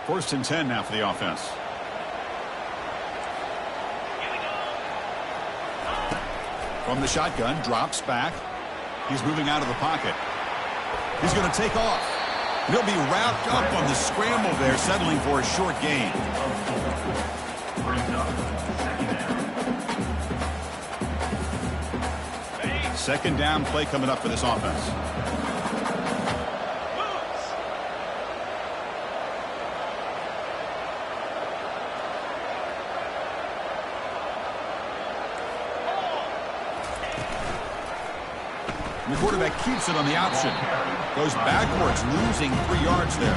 First and 10 now for the offense. From the shotgun, drops back. He's moving out of the pocket. He's going to take off. He'll be wrapped up on the scramble there, settling for a short gain. Second down play coming up for this offense. The quarterback keeps it on the option. Goes backwards, losing 3 yards there.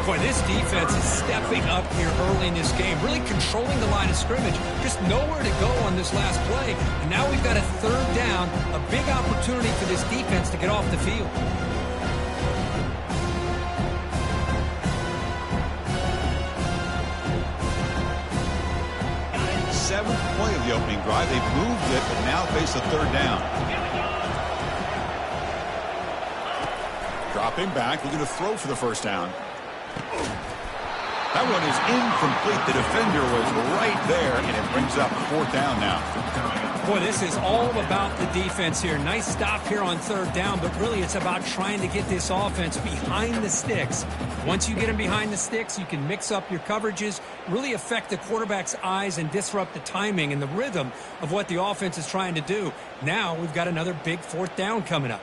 Boy, this defense is stepping up here early in this game, really controlling the line of scrimmage. Just nowhere to go on this last play. And now we've got a third down, a big opportunity for this defense to get off the field. Seventh play of the opening drive. They've moved it, but now face a third down. Dropping back, looking to throw for the first down. That one is incomplete. The defender was right there, and it brings up fourth down now. Boy, this is all about the defense here. Nice stop here on third down, but really it's about trying to get this offense behind the sticks. Once you get them behind the sticks, you can mix up your coverages, really affect the quarterback's eyes and disrupt the timing and the rhythm of what the offense is trying to do. Now we've got another big fourth down coming up.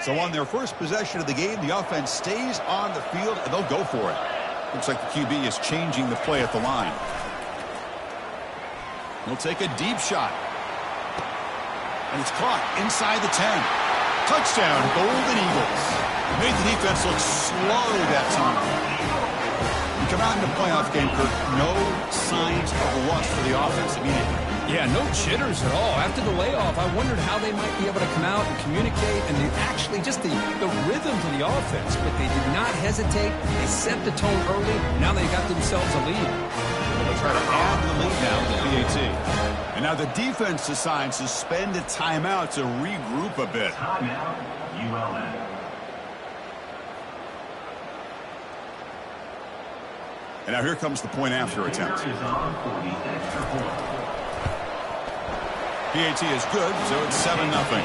So on their first possession of the game, the offense stays on the field, and they'll go for it. Looks like the QB is changing the play at the line. He'll take a deep shot. And it's caught inside the 10. Touchdown, Golden Eagles. Made the defense look slow that time. You come out in the playoff game, Kirk, no signs of a rust for the offense immediately. Yeah, no jitters at all. After the layoff, I wondered how they might be able to come out and communicate and actually just the rhythm to the offense. But they did not hesitate. They set the tone early. Now they got themselves a lead. They'll try to add the lead now with the PAT. And now the defense decides to spend a timeout to regroup a bit. Timeout, ULM. And now here comes the point after attempt. PAT is good, so it's 7-0.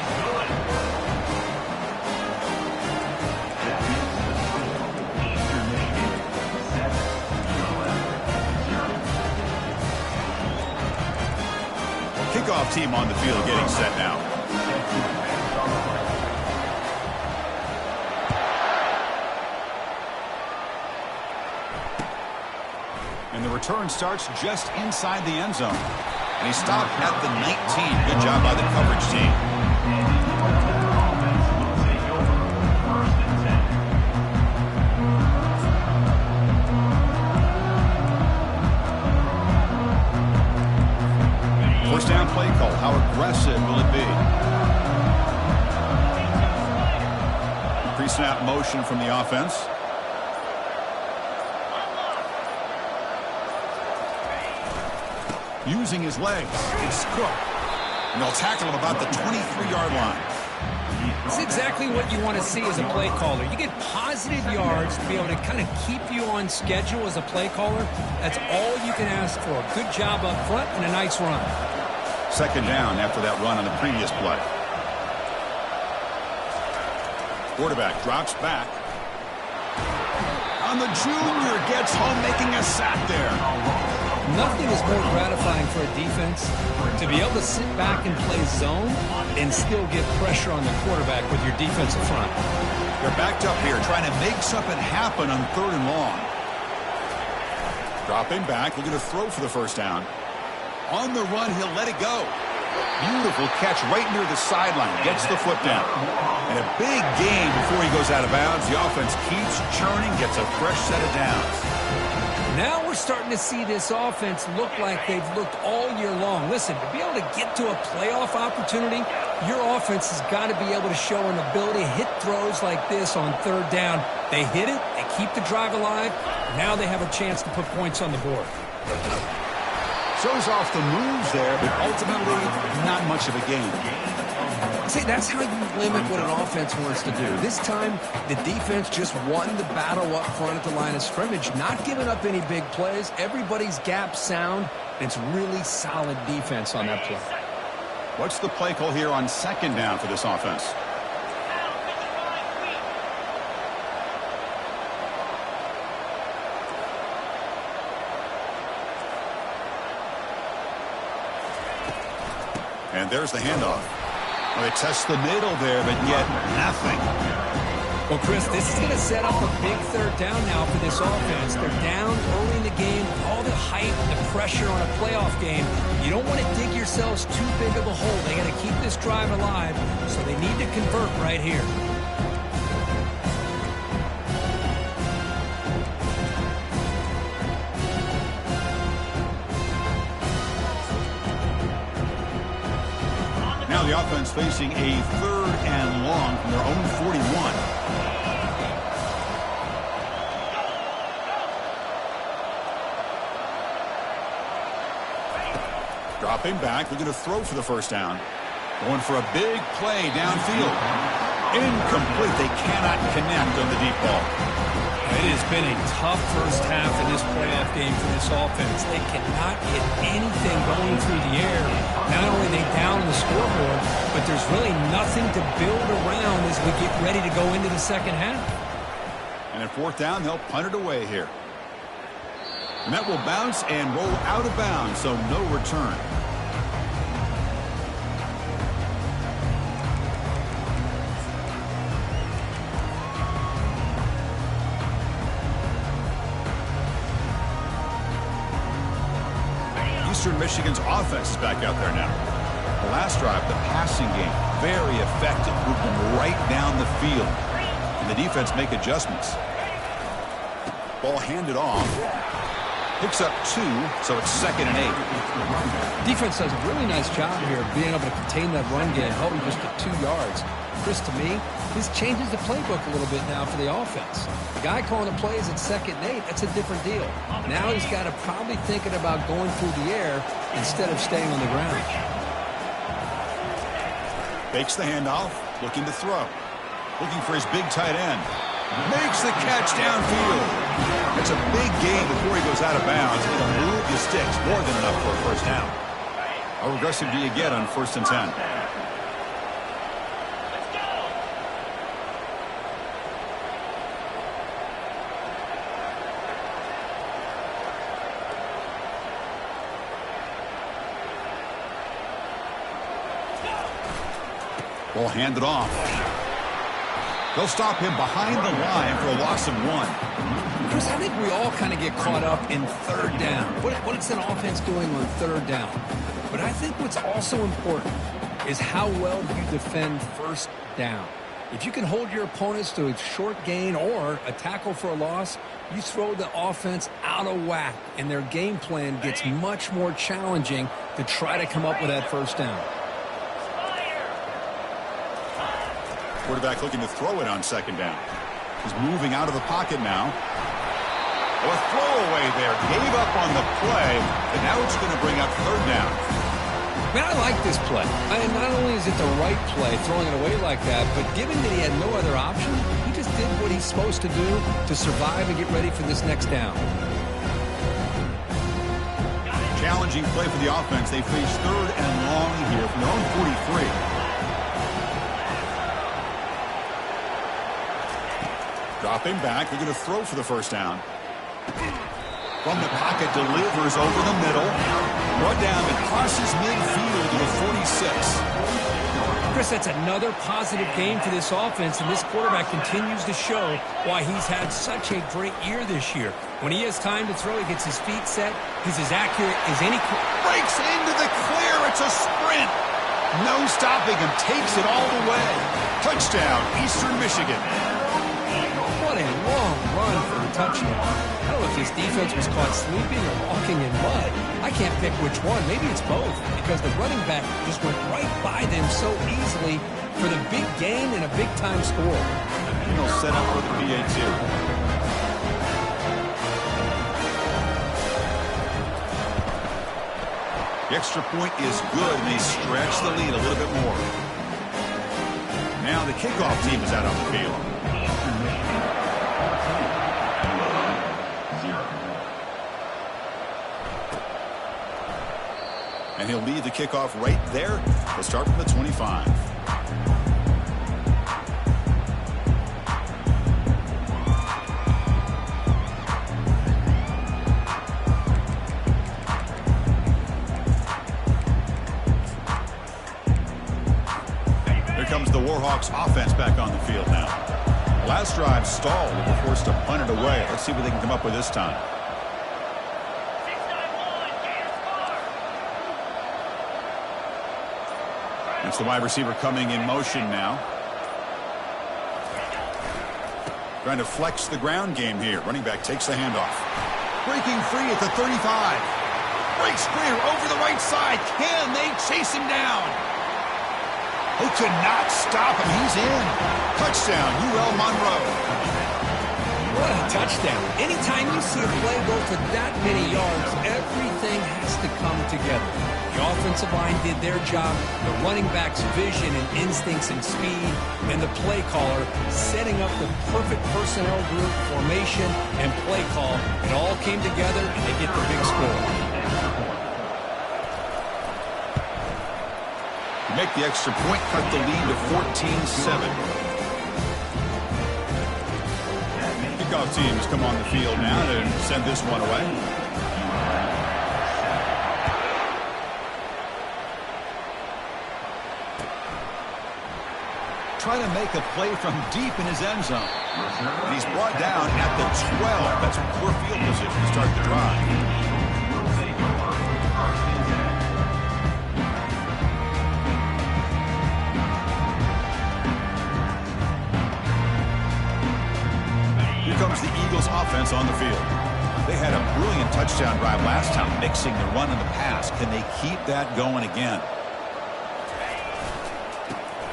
Kickoff team on the field getting set now. And the return starts just inside the end zone. And he stopped at the 19. Good job by the coverage team. First down play call. How aggressive will it be? Pre-snap motion from the offense. Using his legs, it's Cook. And they'll tackle him about the 23-yard line. It's exactly what you want to see as a play caller. You get positive yards to be able to kind of keep you on schedule as a play caller. That's all you can ask for. Good job up front and a nice run. Second down after that run on the previous play. Quarterback drops back. And the junior gets home, making a sack there. Nothing is more gratifying for a defense to be able to sit back and play zone and still get pressure on the quarterback with your defensive front. They're backed up here trying to make something happen on third and long. Dropping back, looking to throw for the first down. On the run, he'll let it go. Beautiful catch right near the sideline. Gets the foot down. And a big gain before he goes out of bounds. The offense keeps churning, gets a fresh set of downs. Now we're starting to see this offense look like they've looked all year long. Listen, to be able to get to a playoff opportunity, your offense has got to be able to show an ability to hit throws like this on third down. They hit it, they keep the drive alive. Now they have a chance to put points on the board. Shows off the moves there, but ultimately not much of a gain. It's say that's how you limit what an offense wants to do. This time, the defense just won the battle up front at the line of scrimmage, not giving up any big plays. Everybody's gap sound, and it's really solid defense on that play. What's the play call here on second down for this offense? And there's the handoff. Well, they test the middle there, but yet nothing. Well, Chris, this is going to set up a big third down now for this offense. They're down early in the game, all the hype, the pressure on a playoff game. You don't want to dig yourselves too big of a hole. They got to keep this drive alive, so they need to convert right here. Now the offense facing a third and long from their own 41. Dropping back, looking to throw for the first down. Going for a big play downfield. Incomplete. They cannot connect on the deep ball. It has been a tough first half in this playoff game for this offense. They cannot get anything going through the air. Not only are they down on the scoreboard, but there's really nothing to build around as we get ready to go into the second half. And at fourth down, they'll punt it away here. Met will bounce and roll out of bounds, so no return. Eastern Michigan's offense is back out there now. The last drive, the passing game, very effective, moving right down the field. And the defense make adjustments. Ball handed off. Picks up 2, so it's 2nd and 8. Defense does a really nice job here of being able to contain that run game, holding just to 2 yards. Chris, to me, this changes the playbook a little bit now for the offense. The guy calling the plays at 2nd and 8, that's a different deal. Now he's got to probably thinking about going through the air instead of staying on the ground. Fakes the handoff, looking to throw. Looking for his big tight end. Makes the catch downfield. It's a big gain before he goes out of bounds. It'll move the sticks, more than enough for a first down. How aggressive do you get on 1st and 10? Ball handed off. They'll stop him behind the line for a loss of 1. Chris, I think we all kind of get caught up in third down. What is an offense doing on third down? But I think what's also important is how well you defend first down. If you can hold your opponents to a short gain or a tackle for a loss, you throw the offense out of whack, and their game plan gets much more challenging to try to come up with that first down. Quarterback looking to throw it on 2nd down. He's moving out of the pocket now. A throwaway there. Gave up on the play, and now it's going to bring up 3rd down. Man, I like this play. And not only is it the right play, throwing it away like that, but given that he had no other option, he just did what he's supposed to do to survive and get ready for this next down. Challenging play for the offense. They face 3rd and long here from their own 43. Dropping back, they're going to throw for the first down. From the pocket, delivers over the middle. Brought down and crosses midfield to the 46. Chris, that's another positive game for this offense, and this quarterback continues to show why he's had such a great year this year. When he has time to throw, he gets his feet set. He's as accurate as any. Breaks into the clear. It's a sprint. No stopping him. Takes it all the way. Touchdown, Eastern Michigan. What a long run for a touchdown. I don't know if his defense was caught sleeping or walking in mud. I can't pick which one. Maybe it's both, because the running back just went right by them so easily for the big gain and a big-time score. And they'll set up for the PA2. The extra point is good, and they stretch the lead a little bit more. Now the kickoff team is out on the field. And he'll lead the kickoff right there. He'll start from the 25. Here comes the Warhawks offense back on the field now. Last drive stalled and were forced to punt it away. Let's see what they can come up with this time. It's the wide receiver coming in motion now. Trying to flex the ground game here. Running back takes the handoff. Breaking free at the 35. Breaks clear over the right side. Can they chase him down? Who cannot stop him? He's in. Touchdown, UL Monroe. What a touchdown. Anytime you see a play go for that many yards, everything has to come together. The offensive line did their job, the running back's vision and instincts and speed, and the play caller setting up the perfect personnel group, formation, and play call. It all came together, and they get the big score. Make the extra point, cut the lead to 14-7. Kickoff teams come on the field now to send this one away. Trying to make a play from deep in his end zone. And he's brought down at the 12. That's poor field position to start the drive. Comes the Eagles offense on the field. They had a brilliant touchdown drive last time, mixing the run and the pass. Can they keep that going again?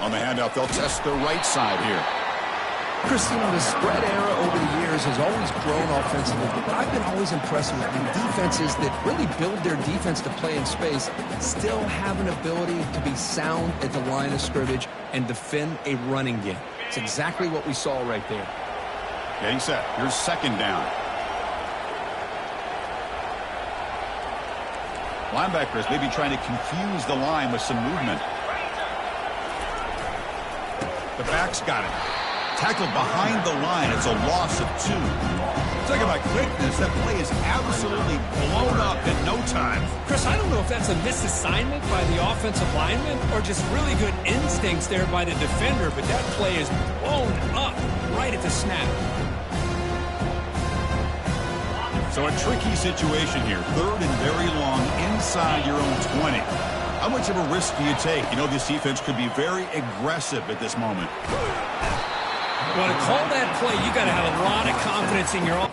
On the handoff, they'll test the right side here. Chris, the spread era over the years has always grown offensively, but I've been always impressed with the defenses that really build their defense to play in space, still have an ability to be sound at the line of scrimmage and defend a running game. It's exactly what we saw right there. Getting set. Here's second down. Linebackers maybe trying to confuse the line with some movement. The back's got it. Tackled behind the line. It's a loss of 2. Talk about quickness. That play is absolutely blown up in no time. Chris, I don't know if that's a misassignment by the offensive lineman or just really good instincts there by the defender, but that play is blown up right at the snap. So a tricky situation here. Third and very long inside your own 20. How much of a risk do you take? You know, this defense could be very aggressive at this moment. Well, to call that play, you got to have a lot of confidence in your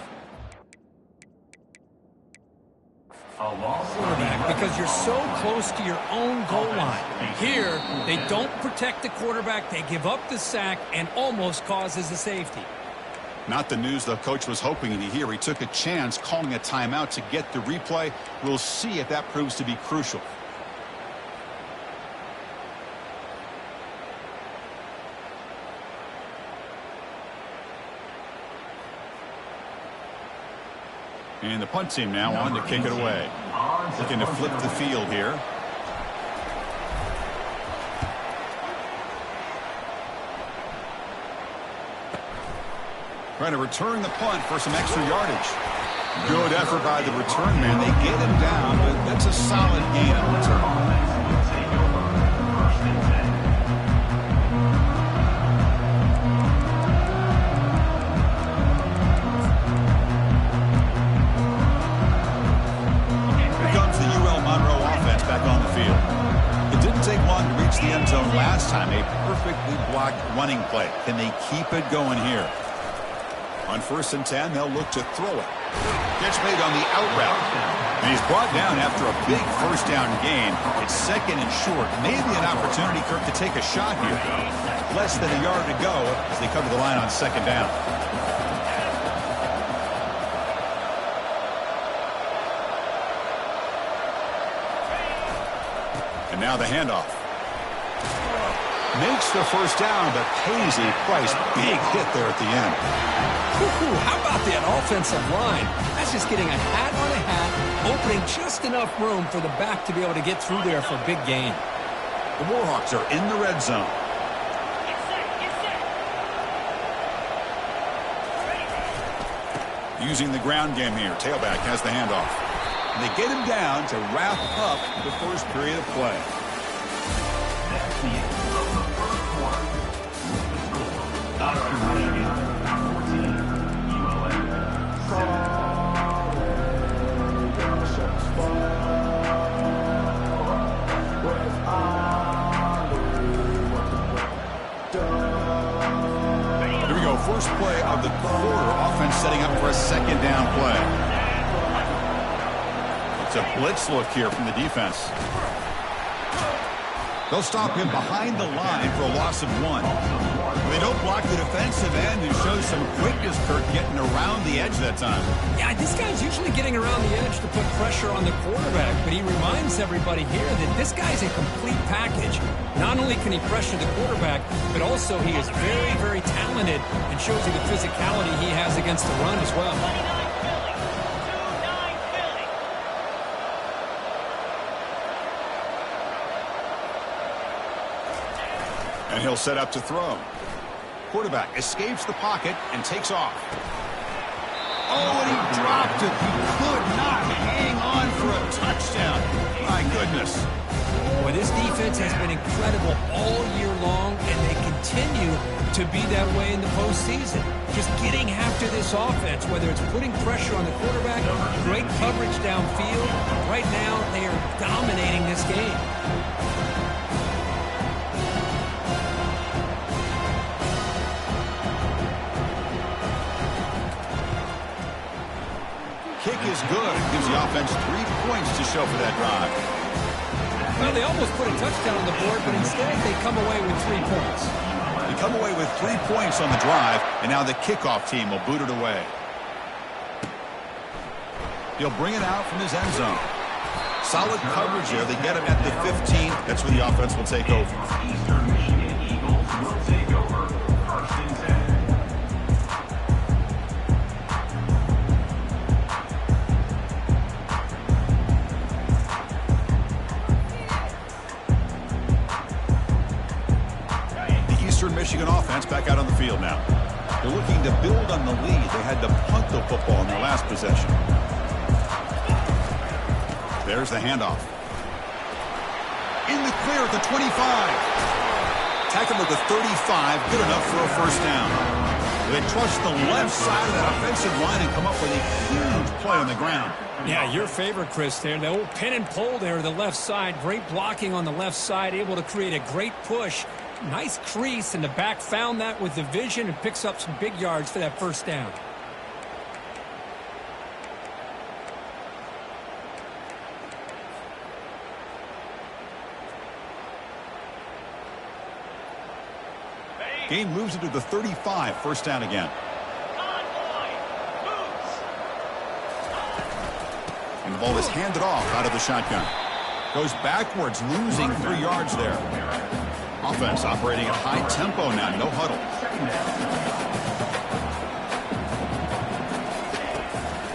quarterback because you're so close to your own goal line. Here, they don't protect the quarterback. They give up the sack and almost causes a safety. Not the news the coach was hoping to hear. He took a chance calling a timeout to get the replay. We'll see if that proves to be crucial. And the punt team now on to kick it away. Looking to flip the field here. Trying to return the punt for some extra yardage. Good effort by the return man. They get him down, but that's a solid gain on return. The end zone last time, a perfectly blocked running play. Can they keep it going here? On 1st and 10, they'll look to throw it. Catch made on the out route. And he's brought down after a big first down gain. It's second and short. Maybe an opportunity, Kirk, to take a shot here. Less than a yard to go as they cover the line on second down. And now the handoff. Makes the first down, but pays a price. Big hit there at the end. Ooh, how about that offensive line? That's just getting a hat on a hat, opening just enough room for the back to be able to get through there for a big gain. The Warhawks are in the red zone. Using the ground game here. Tailback has the handoff. And they get him down to wrap up the first period of play. That's the end of the first quarter. After Michigan, 14, ULM 7. Here we go. First play of the quarter. Offense setting up for a second down play. It's a blitz look here from the defense. They'll stop him behind the line for a loss of 1. They don't block the defensive end and shows some quickness, Kirk, getting around the edge that time. Yeah, this guy's usually getting around the edge to put pressure on the quarterback, but he reminds everybody here that this guy's a complete package. Not only can he pressure the quarterback, but also he is very, very talented and shows you the physicality he has against the run as well. And he'll set up to throw. Quarterback escapes the pocket and takes off. Oh, and he dropped it. He could not hang on for a touchdown. My goodness. Boy, this defense has been incredible all year long, and they continue to be that way in the postseason. Just getting after this offense, whether it's putting pressure on the quarterback, great coverage downfield. Right now, they are dominating this game. Kick is good. Gives the offense 3 points to show for that drive. Well, they almost put a touchdown on the board, but instead they come away with 3 points. They come away with 3 points on the drive, and now the kickoff team will boot it away. He'll bring it out from his end zone. Solid coverage there. They get him at the 15. That's where the offense will take over. Eastern Michigan Eagles will take over. First and 10. Michigan offense back out on the field now. They're looking to build on the lead. They had to punt the football in their last possession. There's the handoff. In the clear at the 25. Tackle at the 35. Good enough for a first down. They trust the left side of that offensive line and come up with a huge play on the ground. Yeah, your favorite, Chris, there. The old pin and pull there to the left side. Great blocking on the left side. Able to create a great push. Nice crease, and the back found that with the vision and picks up some big yards for that first down. Game moves it to the 35. First down again. And the ball is handed off out of the shotgun. Goes backwards, losing 3 yards there. Offense operating at high tempo now, no huddle.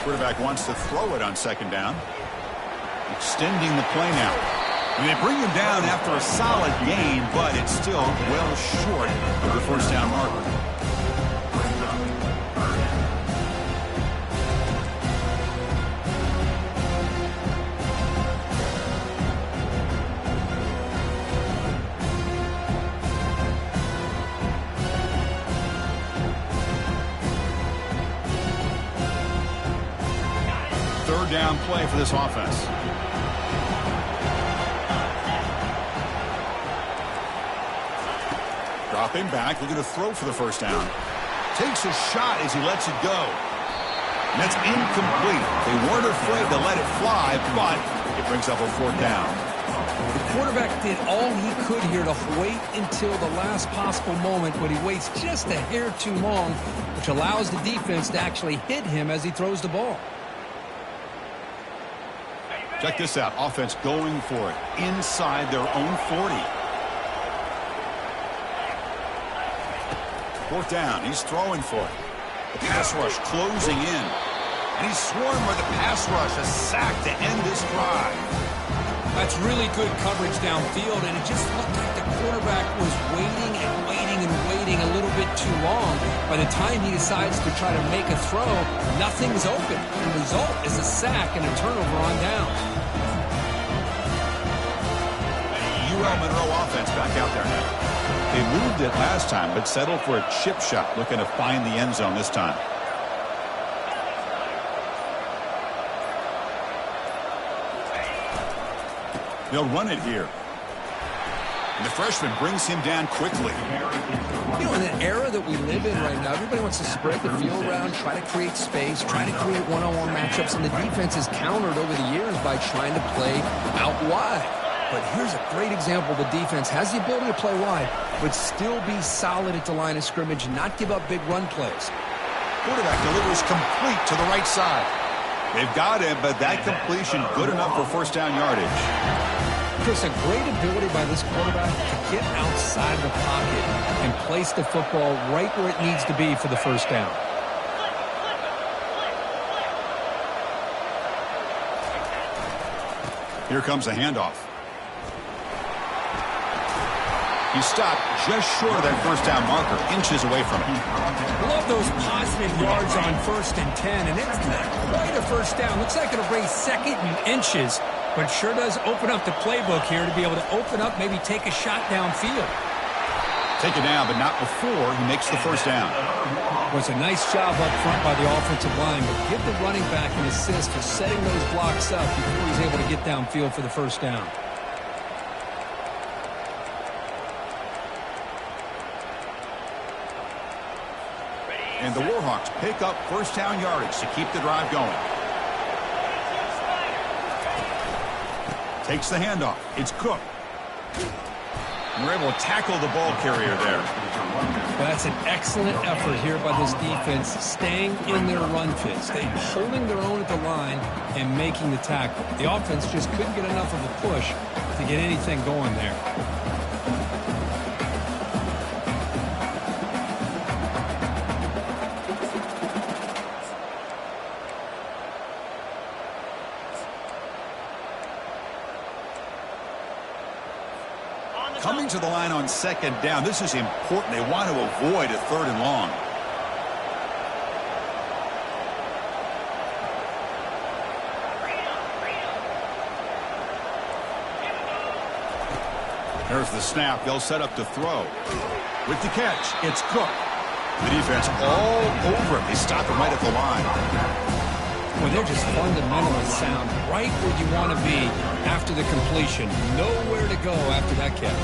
Quarterback wants to throw it on second down. Extending the play now. And they bring him down after a solid gain, but it's still well short of the first down marker. Third down play for this offense. Dropping back, looking to throw for the first down. Takes a shot as he lets it go. And that's incomplete. They weren't afraid to let it fly, but it brings up a fourth down. The quarterback did all he could here to wait until the last possible moment, but he waits just a hair too long, which allows the defense to actually hit him as he throws the ball. Check this out. Offense going for it inside their own 40. Fourth down. He's throwing for it. The pass rush closing in. And he's swarmed by the pass rush. A sack to end this drive. That's really good coverage downfield, and it just looked like the quarterback was waiting and waiting and waiting a little bit too long. By the time he decides to try to make a throw, nothing's open. The result is a sack and a turnover on downs. UL Monroe offense back out there now. They moved it last time, but settled for a chip shot, looking to find the end zone this time. They'll run it here. And the freshman brings him down quickly. You know, in the era that we live in right now, everybody wants to spread the field around, try to create space, try to create one-on-one matchups, and the defense is countered over the years by trying to play out wide. But here's a great example. The defense has the ability to play wide, but still be solid at the line of scrimmage and not give up big run plays. Quarterback delivers complete to the right side. They've got him, but that completion good enough for first down yardage. Chris, a great ability by this quarterback to get outside the pocket and place the football right where it needs to be for the first down. Here comes a handoff. He stopped just short of that first down marker, inches away from it. Love those positive yards on 1st and 10, and it's not quite a first down. Looks like it'll bring second and inches, but sure does open up the playbook here to be able to open up, maybe take a shot downfield. Take it down, but not before he makes the first down. Was a nice job up front by the offensive line, but give the running back an assist for setting those blocks up before he's able to get downfield for the first down. And the Warhawks pick up first down yardage to keep the drive going. Takes the handoff. It's Cook. And we're able to tackle the ball carrier there. That's an excellent effort here by this defense, staying in their run fit, staying holding their own at the line and making the tackle. The offense just couldn't get enough of a push to get anything going there. Coming to the line on second down. This is important. They want to avoid a third and long. There's the snap. They'll set up to throw. With the catch, it's Cook. The defense all over him. They stop him right at the line. Well, they're just fundamentally sound, right where you want to be after the completion. Nowhere to go after that catch.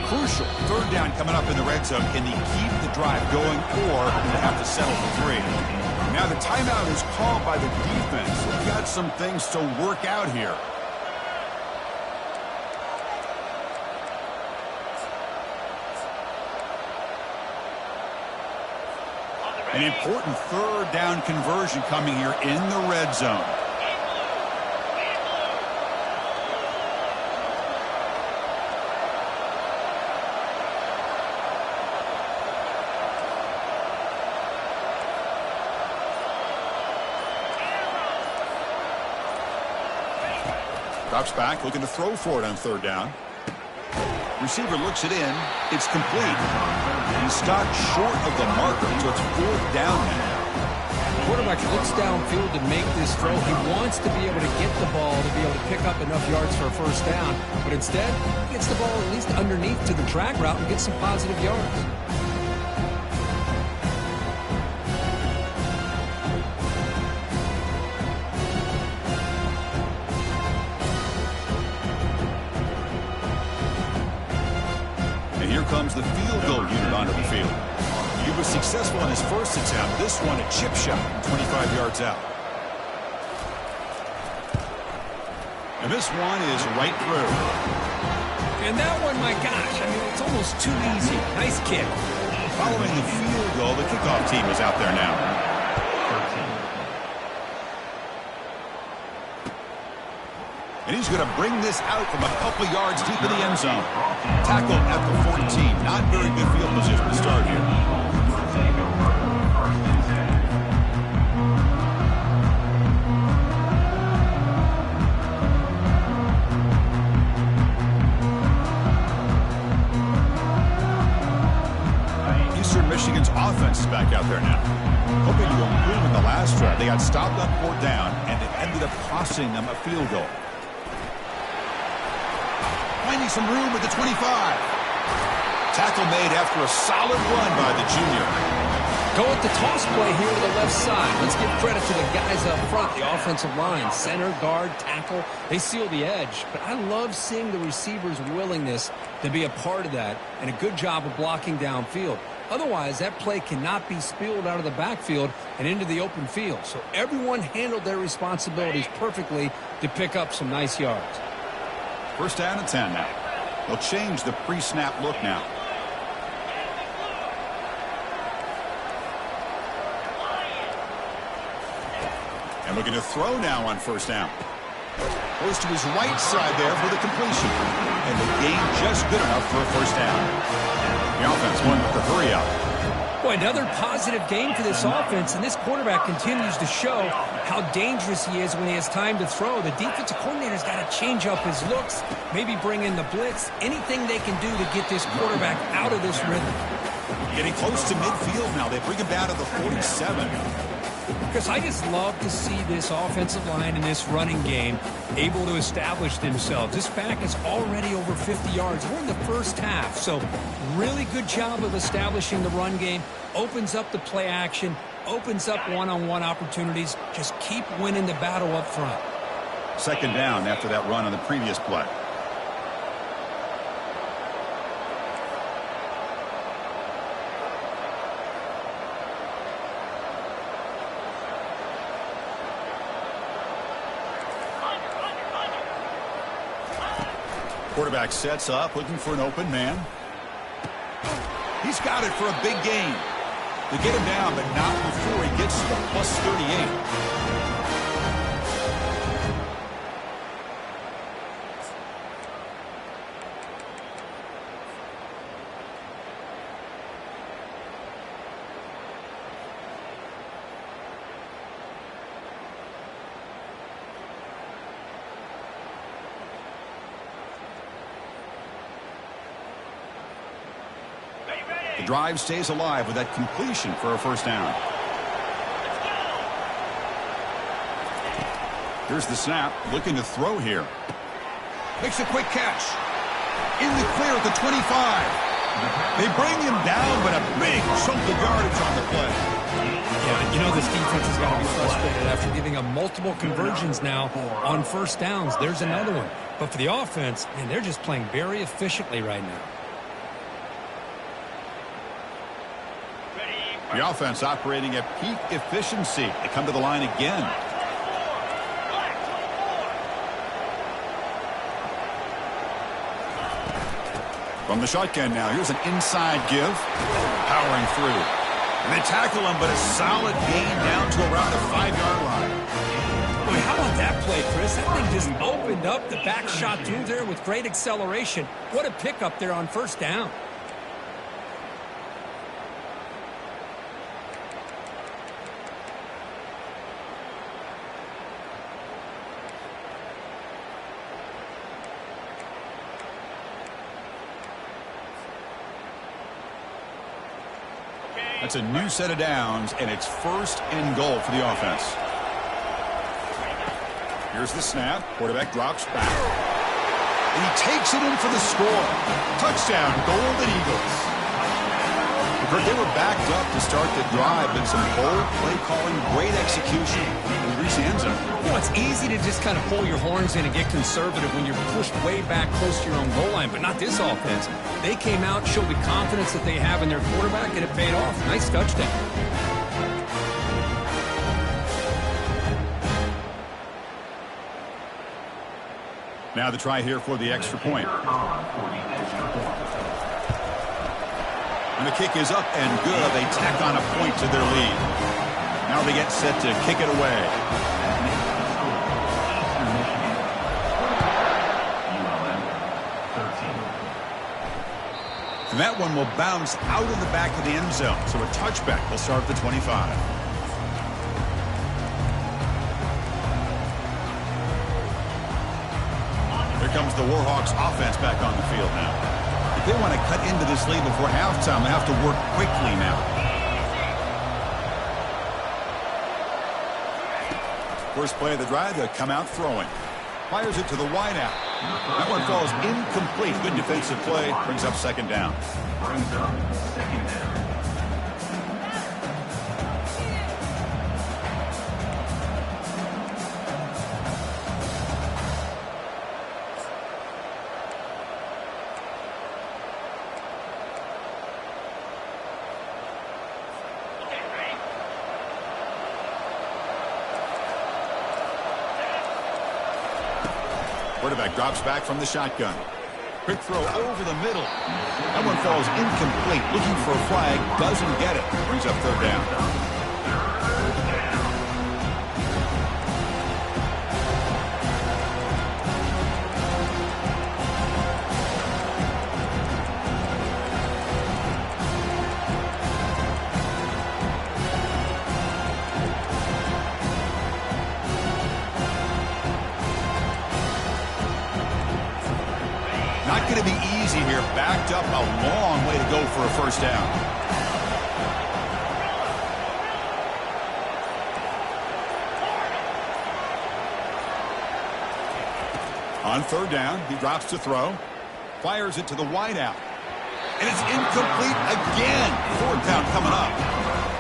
Crucial. Third down coming up in the red zone. Can he keep the drive going, or do they have to settle for 3? Now the timeout is called by the defense. They've got some things to work out here. An important third down conversion coming here in the red zone. Drops back, looking to throw for it on third down. Receiver looks it in. It's complete. He stopped short of the marker, so it's fourth down now. Quarterback looks downfield to make this throw. He wants to be able to get the ball to be able to pick up enough yards for a first down, but instead, he gets the ball at least underneath to the drag route and gets some positive yards. Comes the field goal unit onto the field. He was successful in his first attempt. This one a chip shot, 25 yards out. And this one is right through. And that one, my gosh, I mean, it's almost too easy. Nice kick. Following the field goal, the kickoff team is out there now. And he's going to bring this out from a couple yards deep in the end zone. Tackle at the 14. Not very good field position to start here. Eastern Michigan's offense is back out there now. Hoping to improve in the last drive. They got stopped on 4th down, and it ended up costing them a field goal. Finding some room at the 25. Tackle made after a solid run by the junior. Go with the toss play here to the left side. Let's give credit to the guys up front, the offensive line, center, guard, tackle. They seal the edge. But I love seeing the receivers' willingness to be a part of that and a good job of blocking downfield. Otherwise, that play cannot be spilled out of the backfield and into the open field. So everyone handled their responsibilities perfectly to pick up some nice yards. 1st down and 10 now. They'll change the pre-snap look now. And looking to throw now on 1st down. Goes to his right side there for the completion. And the gain just good enough for a 1st down. The offense won with the hurry up. Boy, another positive game for this offense, and this quarterback continues to show how dangerous he is when he has time to throw. The defensive coordinator's got to change up his looks, maybe bring in the blitz, anything they can do to get this quarterback out of this rhythm. Getting close to midfield now. They bring him down to the 47. Because I just love to see this offensive line and this running game able to establish themselves. This back is already over 50 yards. We're in the first half, so really good job of establishing the run game. Opens up the play action, opens up one-on-one opportunities. Just keep winning the battle up front. 2nd down after that run on the previous play. Quarterback sets up, looking for an open man. He's got it for a big gain. They get him down, but not before he gets to the plus 38. The drive stays alive with that completion for a 1st down. Here's the snap, looking to throw here. Makes a quick catch. In the clear at the 25. They bring him down, but a big chunk of yardage on the play. Yeah, you know this defense has got to be frustrated after giving them multiple conversions now on 1st downs. There's another one. But for the offense, man, they're just playing very efficiently right now. The offense operating at peak efficiency. They come to the line again. From the shotgun now, here's an inside give. Powering through. And they tackle him, but a solid gain down to around the 5-yard line. Boy, how about that play, Chris? That thing just opened up the back shot through there with great acceleration. What a pickup there on 1st down. That's a new set of downs, and it's 1st and goal for the offense. Here's the snap. Quarterback drops back. And he takes it in for the score. Touchdown, Golden Eagles. They were backed up to start the drive, and some bold play calling, great execution, and reach the end zone. You know, it's easy to just kind of pull your horns in and get conservative when you're pushed way back close to your own goal line, but not this offense. They came out, showed the confidence that they have in their quarterback, and it paid off. Nice touchdown. Now the try here for the extra point. On And the kick is up and good. They tack on a point to their lead. Now they get set to kick it away. And that one will bounce out of the back of the end zone. So a touchback will start at the 25. Here comes the Warhawks offense back on the field now. If they want to cut into this lead before halftime, they have to work quickly now. First play of the drive, they'll come out throwing. Fires it to the wideout. That one falls incomplete. Good defensive play. Brings up second down. Quarterback drops back from the shotgun. Quick throw over the middle. That one falls incomplete. Looking for a flag. Doesn't get it. Brings up third down. Not going to be easy here. Backed up a long way to go for a first down. On third down, he drops to throw. Fires it to the wideout. And it's incomplete again. Fourth down coming up.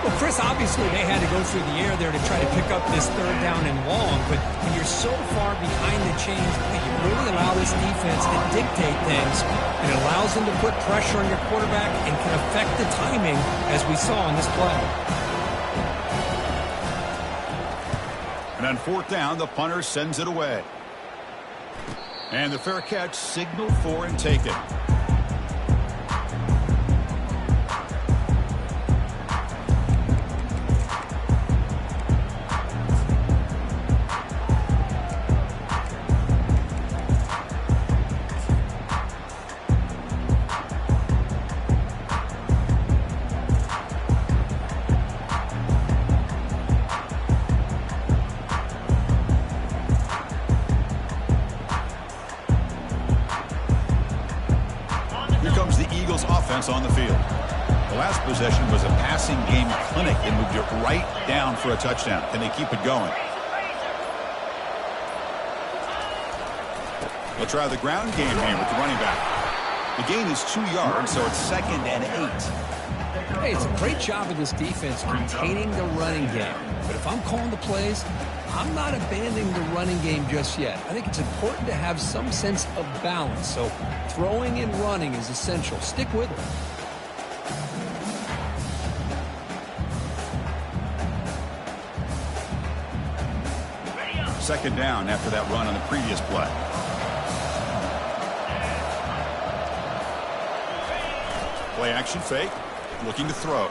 Well, Chris, obviously they had to go through the air there to try to pick up this third down and long, but when you're so far behind the chains, you really allow this defense to dictate things, and it allows them to put pressure on your quarterback and can affect the timing, as we saw in this play. And on fourth down, the punter sends it away. And the fair catch, signal for and take it. On the field. The last possession was a passing game clinic. They moved it right down for a touchdown. Can they keep it going? They'll try the ground game here with the running back. The gain is 2 yards, so it's 2nd and 8. Hey, it's a great job of this defense containing the running game. But if I'm calling the plays, I'm not abandoning the running game just yet. I think it's important to have some sense of balance. So throwing and running is essential. Stick with it. Second down after that run on the previous play. Play action fake. Looking to throw.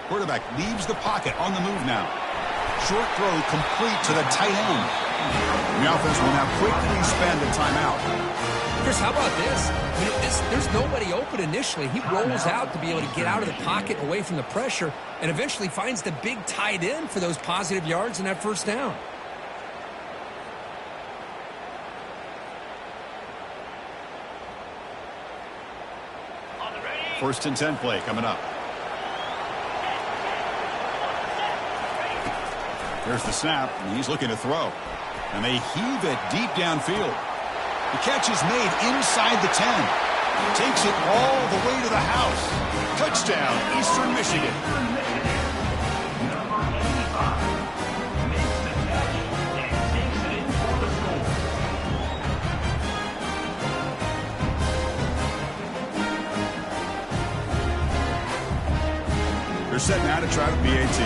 Quarterback leaves the pocket on the move now. Short throw complete to the tight end. And the offense will now quickly spend a timeout. Chris, how about this? I mean, there's nobody open initially. He rolls out to be able to get out of the pocket away from the pressure and eventually finds the big tight end for those positive yards and that first down. First and 10 play coming up. There's the snap, and he's looking to throw. And they heave it deep downfield. The catch is made inside the 10. Takes it all the way to the house. Touchdown, Eastern Michigan. They're set now to try the PAT.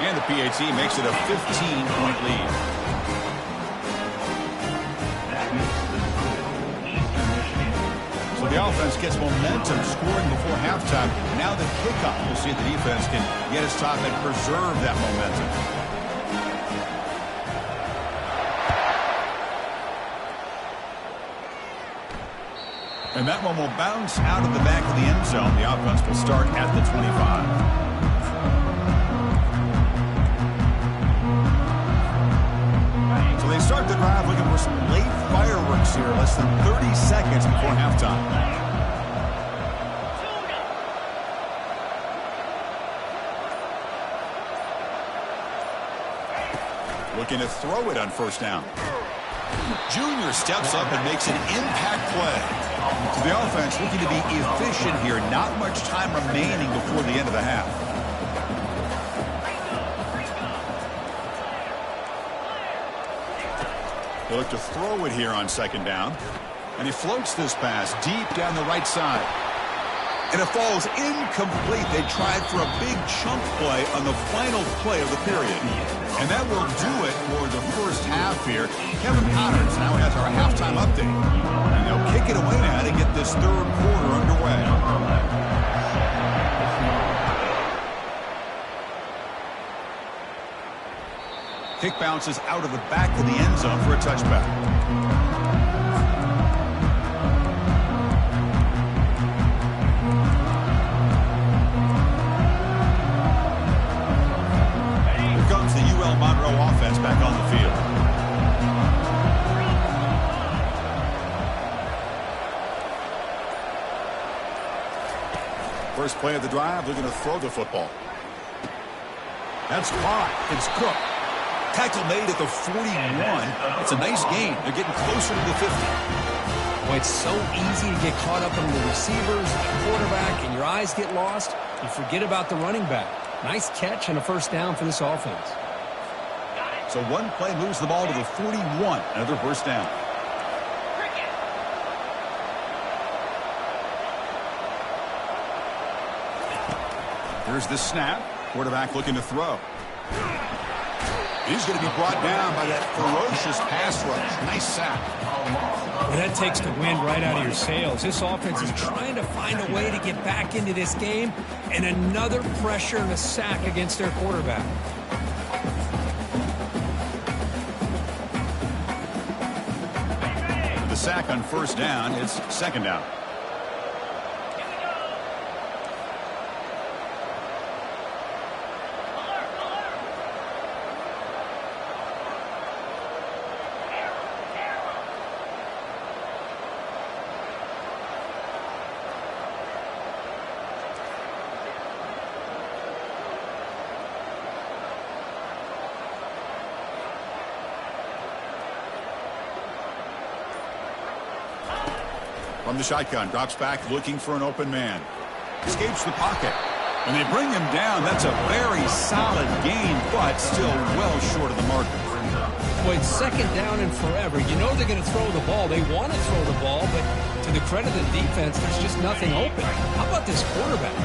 And the PAT makes it a 15-point lead. The offense gets momentum scoring before halftime. Now the kickoff. We'll see if the defense can get his top and preserve that momentum. And that one will bounce out of the back of the end zone. The offense will start at the 25. So they start the drive looking for some late fireworks here. Less than 30 seconds before halftime. Looking to throw it on first down. Junior steps up and makes an impact play. So the offense looking to be efficient here. Not much time remaining before the end of the half. They look to throw it here on second down. And he floats this pass deep down the right side. And it falls incomplete. They tried for a big chunk play on the final play of the period. And that will do it for the first half here. Kevin Connors now has our halftime update. And they'll kick it away now to get this third quarter underway. Kick bounces out of the back of the end zone for a touchback. Here comes the UL Monroe offense back on the field. First play of the drive, looking to throw the football. That's caught. It's Cook. Tackle made at the 41. It's a nice gain. They're getting closer to the 50. Boy, it's so easy to get caught up in the receivers, the quarterback, and your eyes get lost. You forget about the running back. Nice catch and a first down for this offense. So one play moves the ball to the 41. Another first down. Here's the snap. Quarterback looking to throw. He's going to be brought down by that ferocious pass rush. Nice sack. Well, that takes the wind right out of your sails. This offense is trying to find a way to get back into this game, and another pressure and a sack against their quarterback. The sack on first down. It's second down. From the shotgun, drops back looking for an open man. Escapes the pocket. And they bring him down. That's a very solid gain, but still well short of the marker. Well, it's second down and forever. You know they're going to throw the ball. They want to throw the ball, but to the credit of the defense, there's just nothing open. How about this quarterback?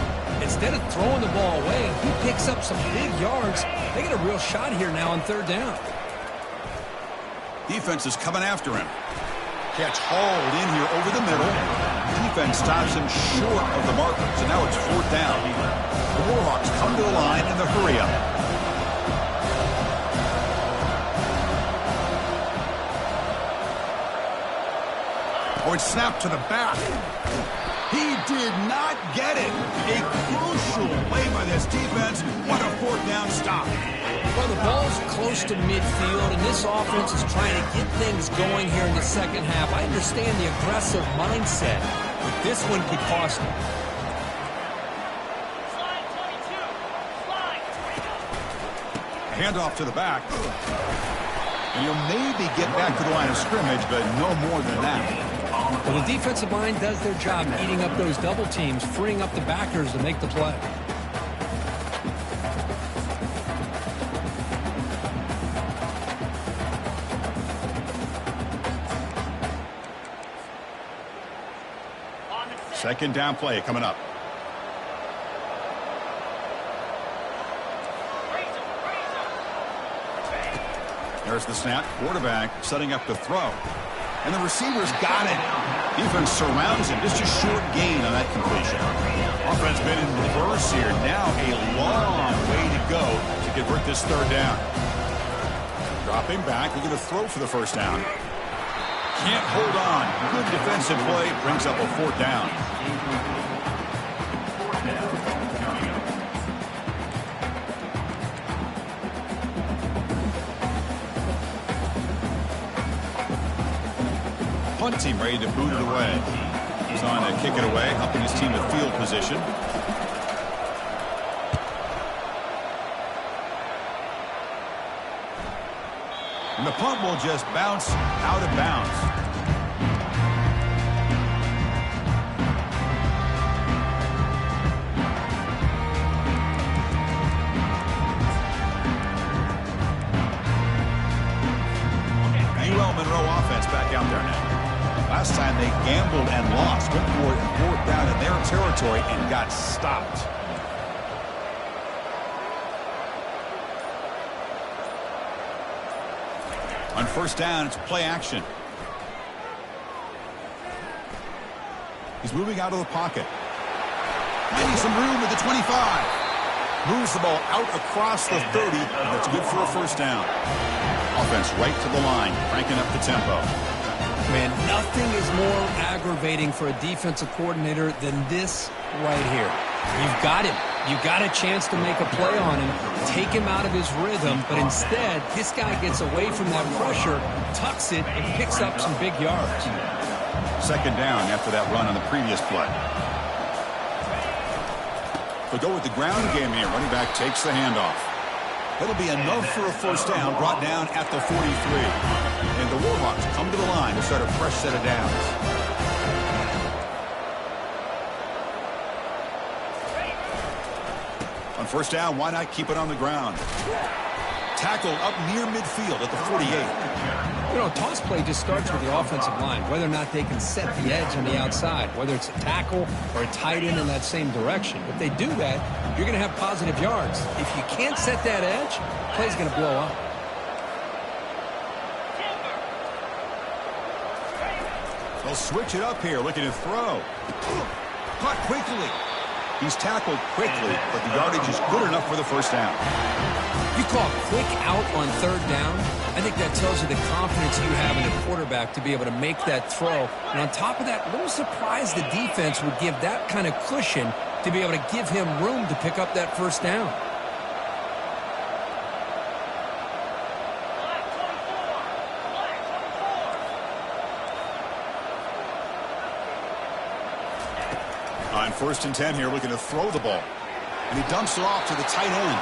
Instead of throwing the ball away, he picks up some big yards. They get a real shot here now on third down. Defense is coming after him. Catch hauled in here over the middle. Defense stops him short of the marker. So now it's fourth down. The Warhawks come to the line in the hurry up. Oh, it's snapped to the back. He did not get it. A crucial play by this defense. What a fourth down stop. Well, the ball's close to midfield, and this offense is trying to get things going here in the second half. I understand the aggressive mindset, but this one could cost them. Handoff to the back. And he'll maybe get back to the line of scrimmage, but no more than that. Well, the defensive line does their job eating up those double teams, freeing up the backers to make the play. Second down play coming up. There's the snap. Quarterback setting up the throw. And the receiver's got it. Defense surrounds him. Just a short gain on that completion. Offense been in reverse here. Now a long way to go to convert this third down. Dropping back. We're going to throw for the first down. Can't hold on. Good defensive play. Brings up a fourth down. Punt team ready to boot it away. He's on to kick it away, helping his team to field position. And the punt will just bounce out of bounds. UL Monroe offense back out there now. Last time they gambled and lost, went for it and fourth down in their territory and got stopped. On first down, it's play action. He's moving out of the pocket. Finding some room at the 25. Moves the ball out across the 30, and that's good for a first down. Offense right to the line, cranking up the tempo. Man, nothing is more aggravating for a defensive coordinator than this right here. You've got him. You've got a chance to make a play on him, take him out of his rhythm, but instead, this guy gets away from that pressure, tucks it, and picks up some big yards. Second down after that run on the previous play. They'll go with the ground game here. Running back takes the handoff. That'll be enough for a first down, brought down at the 43. And the Warhawks come to the line to start a fresh set of downs. On first down, why not keep it on the ground? Tackled up near midfield at the 48. You know, toss play just starts with the offensive line, whether or not they can set the edge on the outside, whether it's a tackle or a tight end in that same direction. If they do that, you're going to have positive yards. If you can't set that edge, play's going to blow up. They'll switch it up here, looking to throw. Caught quickly. He's tackled quickly, but the yardage is good enough for the first down. You call quick out on third down, I think that tells you the confidence you have in the quarterback to be able to make that throw. And on top of that, a little surprised the defense would give that kind of cushion to be able to give him room to pick up that first down. On first and 10 here, looking to throw the ball. And he dumps it off to the tight end.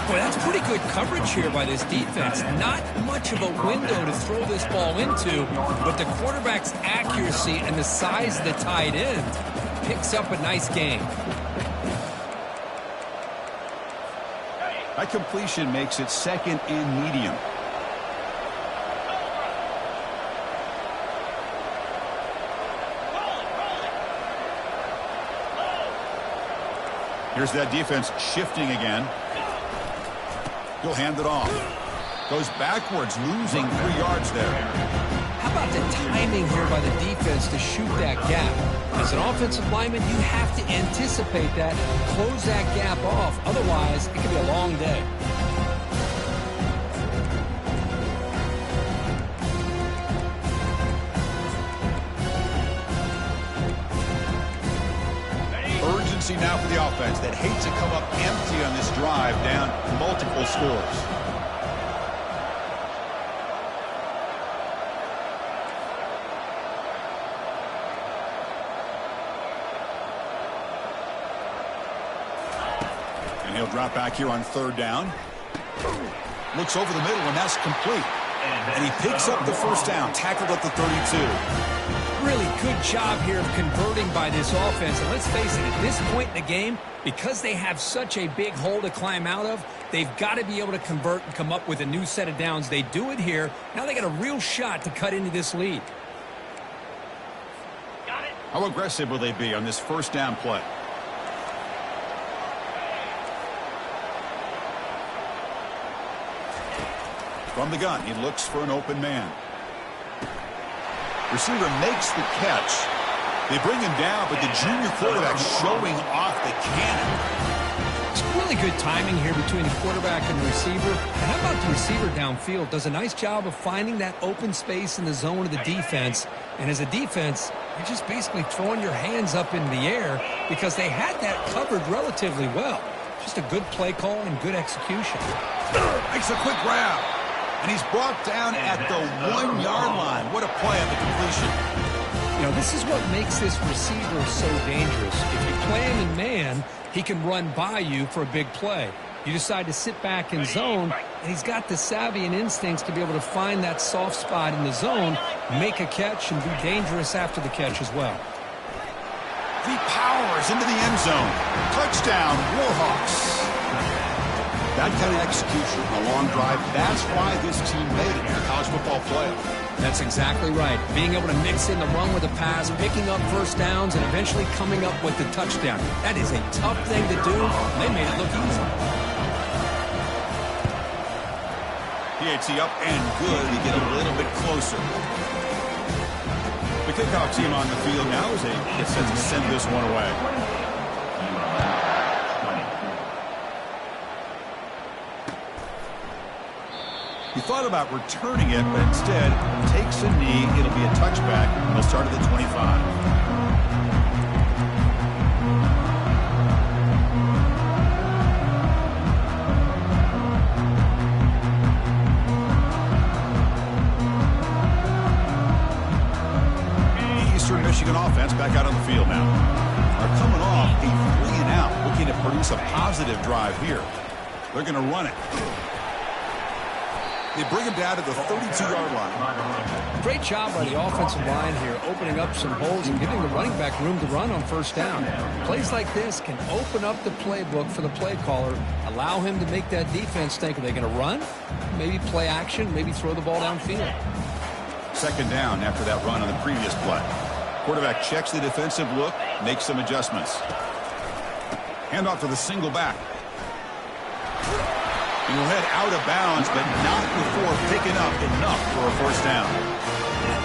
Boy, that's pretty good coverage here by this defense. Not much of a window to throw this ball into, but the quarterback's accuracy and the size of the tight end picks up a nice gain. That completion makes it second and medium. Here's that defense shifting again. He'll hand it off. Goes backwards, losing 3 yards there. How about the timing here by the defense to shoot that gap? As an offensive lineman, you have to anticipate that, close that gap off. Otherwise, it could be a long day. Now for the offense that hates to come up empty on this drive, down multiple scores. And he'll drop back here on third down. Looks over the middle, and that's complete. And he picks up the first down, tackled at the 32. Really good job here of converting by this offense. And let's face it, at this point in the game, because they have such a big hole to climb out of, they've got to be able to convert and come up with a new set of downs. They do it here. Now they got a real shot to cut into this lead. How aggressive will they be on this first down play? From the gun, he looks for an open man. Receiver makes the catch. They bring him down, but the junior quarterback showing off the cannon. It's really good timing here between the quarterback and the receiver. And how about the receiver downfield? Does a nice job of finding that open space in the zone of the defense. And as a defense, you're just basically throwing your hands up in the air because they had that covered relatively well. Just a good play call and good execution. Makes a quick grab. And he's brought down at the 1-yard line. What a play on the completion. You know, this is what makes this receiver so dangerous. If you play him in man, he can run by you for a big play. You decide to sit back in zone, and he's got the savvy and instincts to be able to find that soft spot in the zone, make a catch, and be dangerous after the catch as well. He powers into the end zone. Touchdown, Warhawks. That kind of execution, a long drive, that's why this team made it in the college football playoff. That's exactly right. Being able to mix in the run with a pass, picking up first downs, and eventually coming up with the touchdown. That is a tough thing to do. They made it look easy. PAT up and good. We get a little bit closer. The kickoff team on the field now as they get set to send this one away. He thought about returning it, but instead takes a knee. It'll be a touchback. He'll start at the 25. Michigan offense back out on the field now. Are coming off a 3-and-out, looking to produce a positive drive here. They're going to run it. They bring him down to the 32-yard line. Great job by the offensive line here, opening up some holes and giving the running back room to run on first down. Plays like this can open up the playbook for the play caller, allow him to make that defense think, are they going to run? Maybe play action, maybe throw the ball downfield. Second down after that run on the previous play. Quarterback checks the defensive look, makes some adjustments. Handoff to the single back. He will head out of bounds, but not before picking up enough for a first down.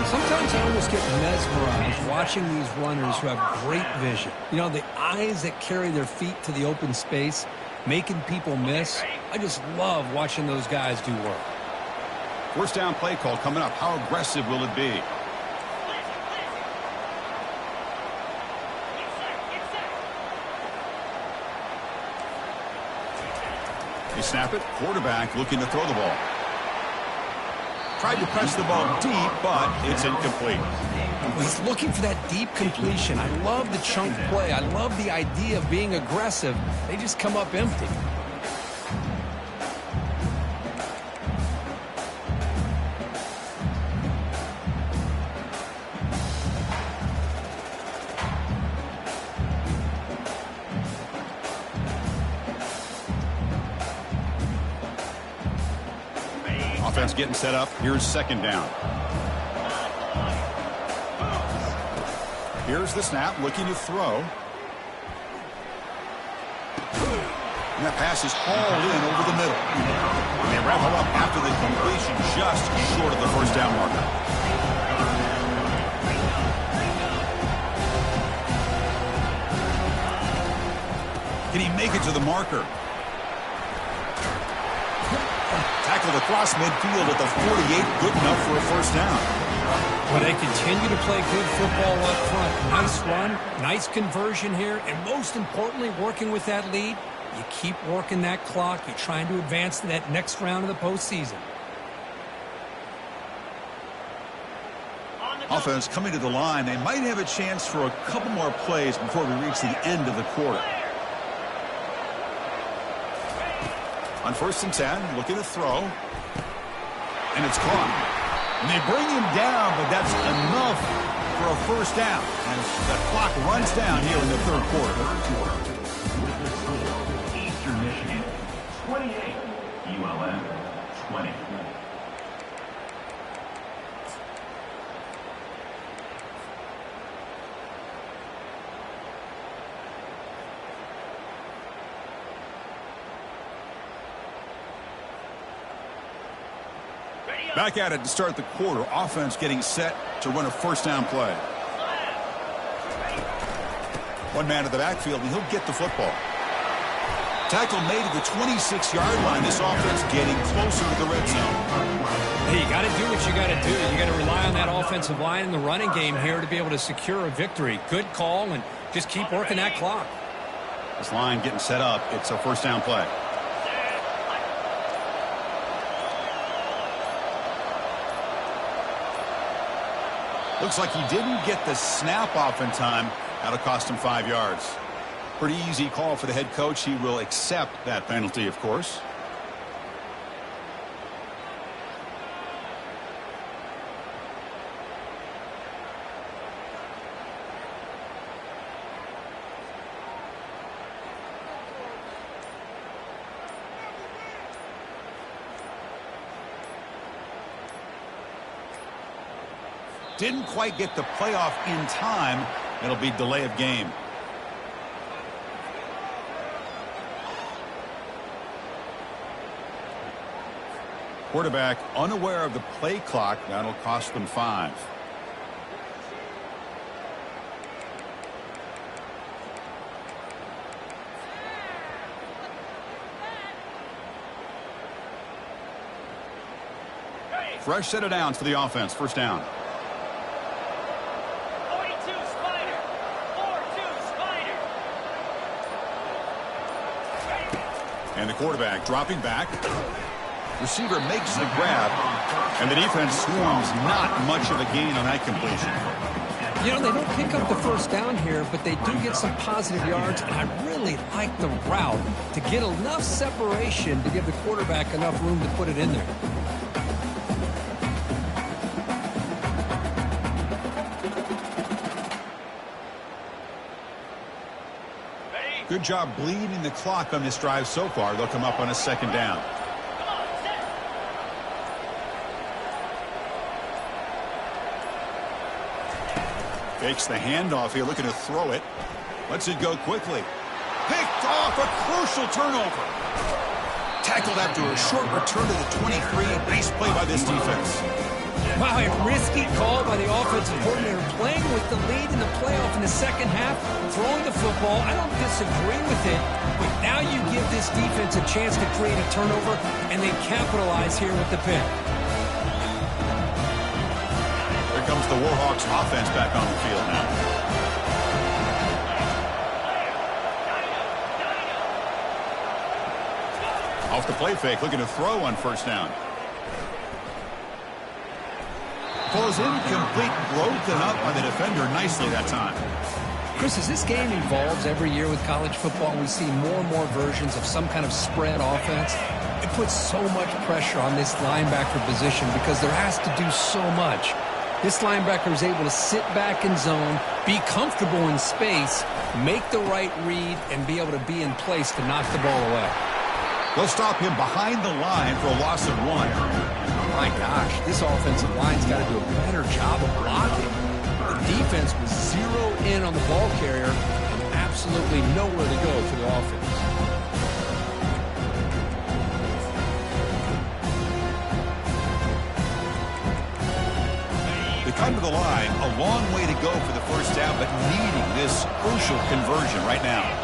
Sometimes I almost get mesmerized watching these runners who have great vision. You know, the eyes that carry their feet to the open space, making people miss. I just love watching those guys do work. First down play call coming up. How aggressive will it be? They snap it. Quarterback looking to throw the ball. Tried to press the ball deep, but it's incomplete. He's looking for that deep completion. I love the chunk play. I love the idea of being aggressive. They just come up empty. Offense getting set up. Here's second down. Here's the snap, looking to throw. And that pass is hauled in over the middle. And they wrap him up after the completion, just short of the first down marker. Can he make it to the marker? Tackled across midfield at the 48, good enough for a first down. Well, they continue to play good football up front. Nice run, nice conversion here, and most importantly, working with that lead, you keep working that clock. You're trying to advance to that next round of the postseason. Offense coming to the line. They might have a chance for a couple more plays before we reach the end of the quarter. On 1st and 10, looking to throw. And it's caught. And they bring him down, but that's enough for a first down. And the clock runs down here in the third quarter. Eastern Michigan, 28. ULM, 20. Ready Back at it to start the quarter. Offense getting set to run a first down play. One man to the backfield, and he'll get the football. Tackle made at the 26-yard line. This offense getting closer to the red zone. Hey, you got to do what you got to do. You got to rely on that offensive line in the running game here to be able to secure a victory. Good call, and just keep working that clock. This line getting set up. It's a first down play. Looks like he didn't get the snap off in time. That'll cost him 5 yards. Pretty easy call for the head coach. He will accept that penalty, of course. Didn't quite get the playoff in time. It'll be delay of game. Quarterback unaware of the play clock. That'll cost them 5. Fresh set of downs for the offense. First down. And the quarterback dropping back. Receiver makes the grab. And the defense swarms. Not much of a gain on that completion. You know, they don't pick up the first down here, but they do get some positive yards. And I really like the route to get enough separation to give the quarterback enough room to put it in there. Good job bleeding the clock on this drive so far. They'll come up on a second down. Fakes the handoff here, looking to throw it. Lets it go quickly. Picked off, a crucial turnover. Tackled after a short return to the 23. Nice play by this defense. Wow, a risky call by the offensive coordinator, playing with the lead in the playoff in the second half, throwing the football. I don't disagree with it, but now you give this defense a chance to create a turnover, and they capitalize here with the pick. Here comes the Warhawks offense back on the field now. Off the play fake, looking to throw on first down. Falls incomplete, broken up by the defender nicely that time. Chris, as this game evolves every year with college football, we see more and more versions of some kind of spread offense. It puts so much pressure on this linebacker position because there has to do so much. This linebacker is able to sit back in zone, be comfortable in space, make the right read, and be able to be in place to knock the ball away. They'll stop him behind the line for a loss of 1. My gosh, this offensive line's got to do a better job of blocking. The defense was zero in on the ball carrier and absolutely nowhere to go for the offense. They come to the line, a long way to go for the first down, but needing this crucial conversion right now.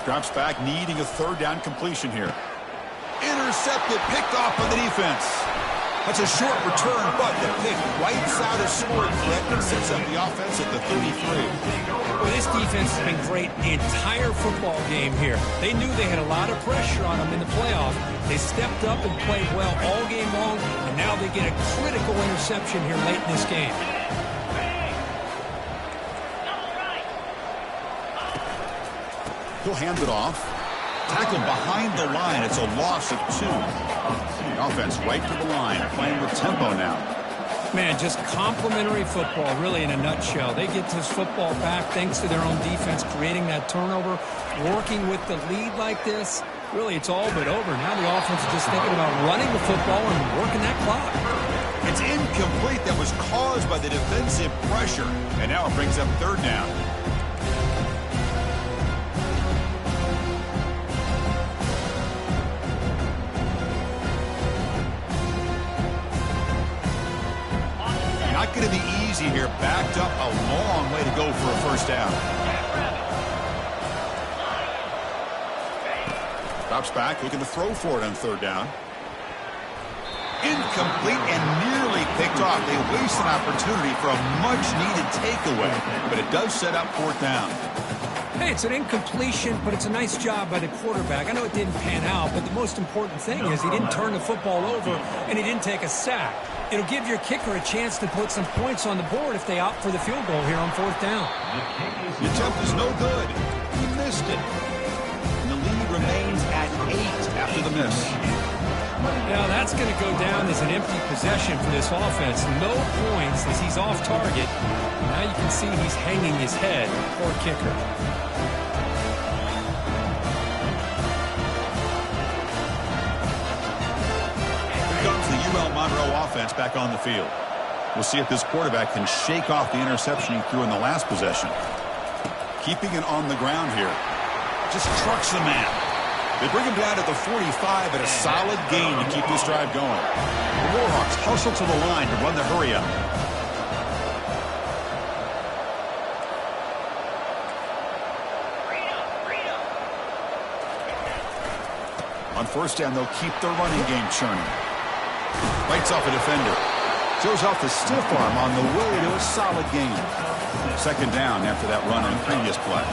Drops back, needing a third down completion here. Intercepted, picked off by the defense. That's a short return, but the pick wipes out a scoring threat and sets up the offense at the 33. Well, this defense has been great the entire football game here. They knew they had a lot of pressure on them in the playoff. They stepped up and played well all game long, and now they get a critical interception here late in this game. He'll hand it off. Tackled behind the line. It's a loss of 2. The offense right to the line, playing with tempo now. Man, just complimentary football, really, in a nutshell. They get this football back thanks to their own defense, creating that turnover, working with the lead like this. Really, it's all but over. Now the offense is just thinking about running the football and working that clock. It's incomplete. That was caused by the defensive pressure. And now it brings up third down. Not going to be easy here. Backed up a long way to go for a first down. Drops back, looking to throw for it on third down. Incomplete and nearly picked off. They waste an opportunity for a much-needed takeaway, but it does set up fourth down. Hey, it's an incompletion, but it's a nice job by the quarterback. I know it didn't pan out, but the most important thing is he didn't turn the football over and he didn't take a sack. It'll give your kicker a chance to put some points on the board if they opt for the field goal here on fourth down. The attempt is no good. He missed it. And the lead remains at 8 after the miss. Now that's going to go down as an empty possession for this offense. No points as he's off target. Now you can see he's hanging his head. Poor kicker. Comes the UL Monroe offense back on the field. We'll see if this quarterback can shake off the interception he threw in the last possession. Keeping it on the ground here. Just trucks the man. They bring him down to the 45 at a solid gain to keep this drive going. The Warhawks hustle to the line to run the hurry up. On first down, they'll keep their running game churning. Bites off a defender. Shows off the stiff arm on the way to a solid gain. Second down after that run on the previous play.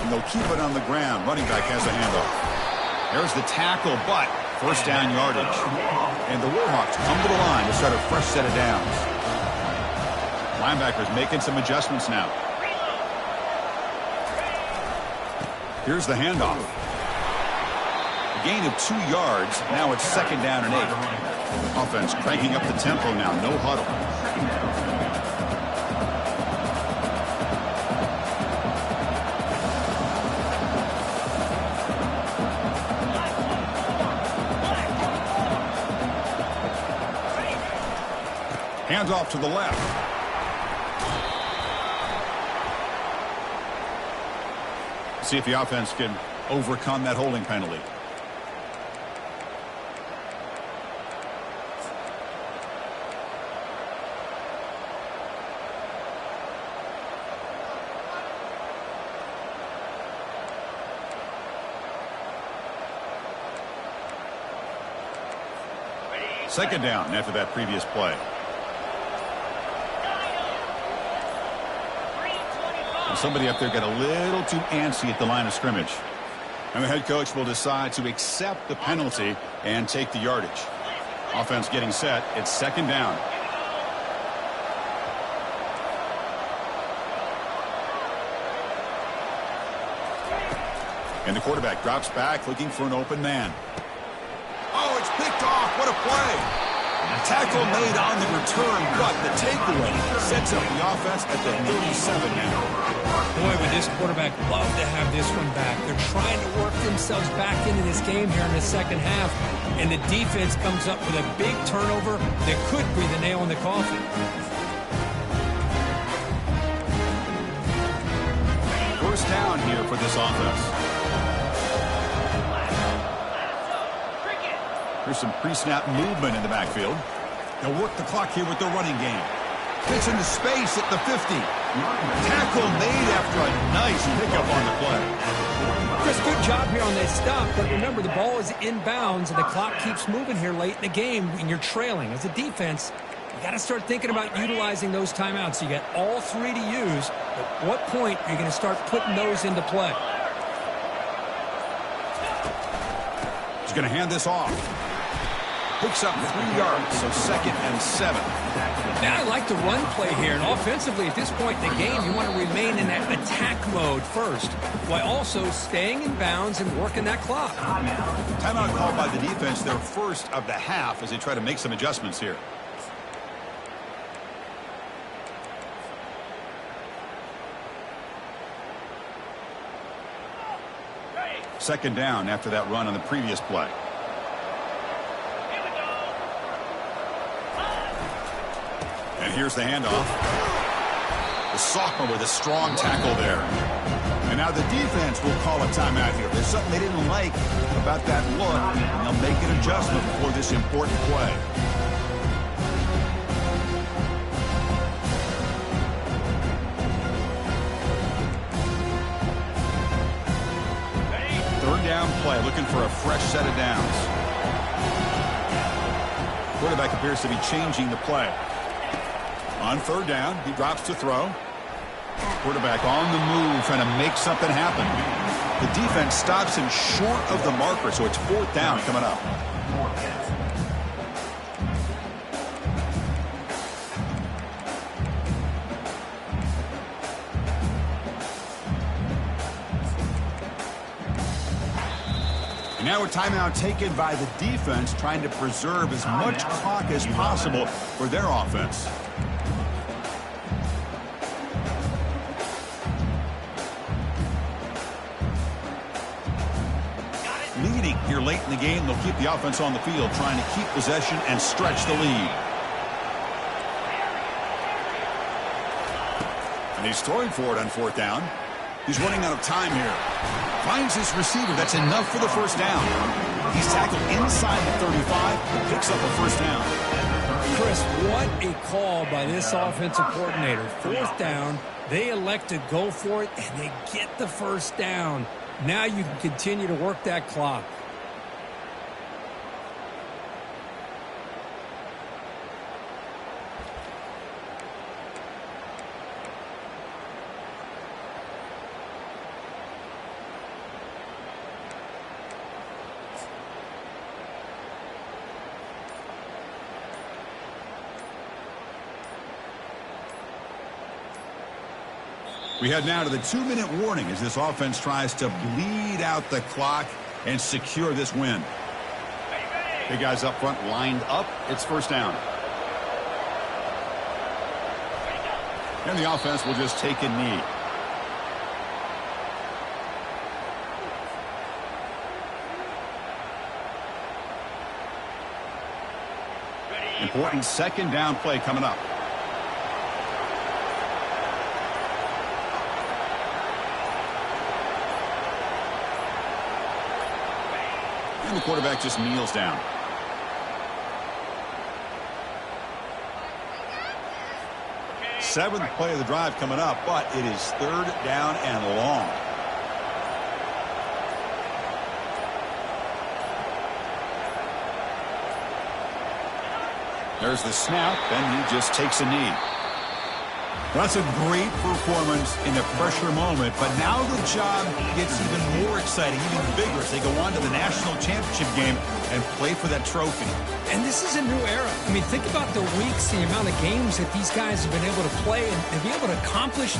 And they'll keep it on the ground. Running back has a handoff. There's the tackle, but first down yardage. And the Warhawks come to the line to start a fresh set of downs. Linebackers making some adjustments now. Here's the handoff. A gain of 2 yards. Now it's second down and 8. Offense cranking up the tempo now. No huddle. Hands off to the left. See if the offense can overcome that holding penalty. Second down after that previous play. Somebody up there got a little too antsy at the line of scrimmage. And the head coach will decide to accept the penalty and take the yardage. Offense getting set. It's second down. And the quarterback drops back looking for an open man. Oh, it's picked off. What a play. Tackle made on the return, but the takeaway sets up the offense at the 37 now. Boy, would this quarterback love to have this one back. They're trying to work themselves back into this game here in the second half, and the defense comes up with a big turnover that could be the nail in the coffin. First down here for this offense. There's some pre-snap movement in the backfield. They'll work the clock here with their running game. Fits into space at the 50. Tackle made after a nice pickup on the play. Chris, good job here on that stop, but remember the ball is inbounds and the clock keeps moving here late in the game and you're trailing. As a defense, you got to start thinking about utilizing those timeouts. You got all 3 to use. At what point are you going to start putting those into play? He's going to hand this off. Picks up 3 yards, so second and 7. Now I like the run play here, and offensively at this point in the game, you want to remain in that attack mode first, while also staying in bounds and working that clock. Timeout called by the defense, their first of the half, as they try to make some adjustments here. Second down after that run on the previous play. And here's the handoff. The sophomore with a strong tackle there. And now the defense will call a timeout here. There's something they didn't like about that look, and they'll make an adjustment before this important play. Third down play, looking for a fresh set of downs. Quarterback appears to be changing the play. On third down, he drops to throw. Quarterback on the move, trying to make something happen. The defense stops him short of the marker, so it's fourth down coming up. And now a timeout taken by the defense, trying to preserve as much clock as possible for their offense. Leading here late in the game, they'll keep the offense on the field, trying to keep possession and stretch the lead. And he's throwing for it on fourth down. He's running out of time here. Finds his receiver. That's enough for the first down. He's tackled inside the 35, picks up a first down. Chris, what a call by this offensive coordinator. Fourth down, they elect to go for it, and they get the first down. Now you can continue to work that clock. We head now to the 2-minute warning as this offense tries to bleed out the clock and secure this win. Big guys up front lined up. It's first down. And the offense will just take a knee. Important second down play coming up. And the quarterback just kneels down. Seventh play of the drive coming up, but it is third down and long. There's the snap, and he just takes a knee. That's a great performance in a pressure moment, but now the job gets even more exciting, even bigger as they go on to the national championship game and play for that trophy. And this is a new era. I mean, think about the weeks, the amount of games that these guys have been able to play and be able to accomplish